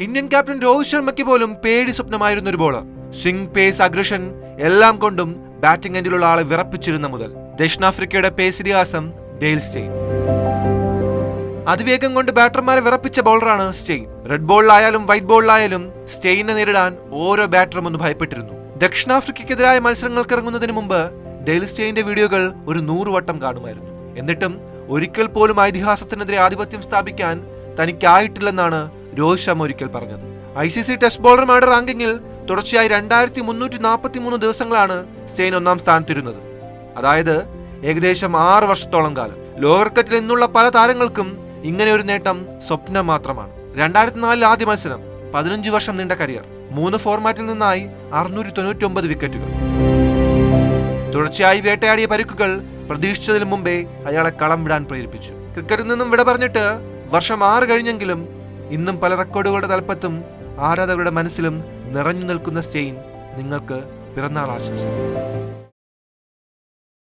Indian captain Rohit ശർമ്മയ്ക്ക് പോലും പേടി സ്വപ്നമായിരുന്ന ഒരു ബോളർ. സ്വിംഗ്, പേസ്, അഗ്രഷൻ എല്ലാം കൊണ്ടും ബാറ്റിംഗ് എൻഡിലുള്ള ആളെ വിറപ്പിച്ചിരുന്ന മുതൽ. ദക്ഷിണാഫ്രിക്കയുടെ പേസ് ഇതിഹാസം ഡെയ്ൽ സ്റ്റെയിൻ. അതിവേഗം കൊണ്ട് ബാറ്റർമാരെ വിറപ്പിച്ച ബോളറാണ് സ്റ്റെയിൻ. റെഡ് ബോളിലായാലും വൈറ്റ് ബോളിലായാലും സ്റ്റെയിനെ നേരിടാൻ ഓരോ ബാറ്ററും ഒന്ന് ഭയപ്പെട്ടിരുന്നു. ദക്ഷിണാഫ്രിക്കയ്ക്കെതിരായ മത്സരങ്ങൾക്ക് ഇറങ്ങുന്നതിന് മുമ്പ് ഡെയ്ൽ സ്റ്റെയിന്റെ വീഡിയോകൾ ഒരു 100 വട്ടം കാണുമായിരുന്നു. എന്നിട്ടും ഒരിക്കൽ പോലും ഇതിഹാസത്തിനെതിരെ ആധിപത്യം സ്ഥാപിക്കാൻ തനിക്കായിട്ടില്ലെന്നാണ് രോഹിത് ശർമ്മ ഒരിക്കൽ പറഞ്ഞത്. ICC ടെസ്റ്റ് ബോളർമാരുടെ റാങ്കിങ്ങിൽ തുടർച്ചയായി 2343 ദിവസങ്ങളാണ് സ്റ്റെയിൻ ഒന്നാം സ്ഥാനത്തിരുന്നത്. അതായത് ഏകദേശം 6 വർഷത്തോളം കാലം. ലോവർ ക്രിക്കറ്റിൽ നിന്നുള്ള പല താരങ്ങൾക്കും ഇങ്ങനെ ഒരു നേട്ടം സ്വപ്നം മാത്രമാണ്. 2004 ആദ്യ മത്സരം, 15 വർഷം നീണ്ട കരിയർ, 3 ഫോർമാറ്റിൽ നിന്നായി 699 വിക്കറ്റുകൾ. തുടർച്ചയായി വേട്ടയാടിയ പരിക്കുകൾ പ്രതീക്ഷിച്ചതിനു മുമ്പേ അയാളെ കളം വിടാൻ പ്രേരിപ്പിച്ചു. ക്രിക്കറ്റിൽ നിന്നും വിട പറഞ്ഞിട്ട് വർഷം 6 കഴിഞ്ഞെങ്കിലും ഇന്നും പല റെക്കോർഡുകളുടെ തലപ്പത്തും ആരാധകരുടെ മനസ്സിലും നിറഞ്ഞു നിൽക്കുന്ന സ്റ്റെയിൻ നിങ്ങൾക്ക് പിറന്നാൾ ആശംസകൾ.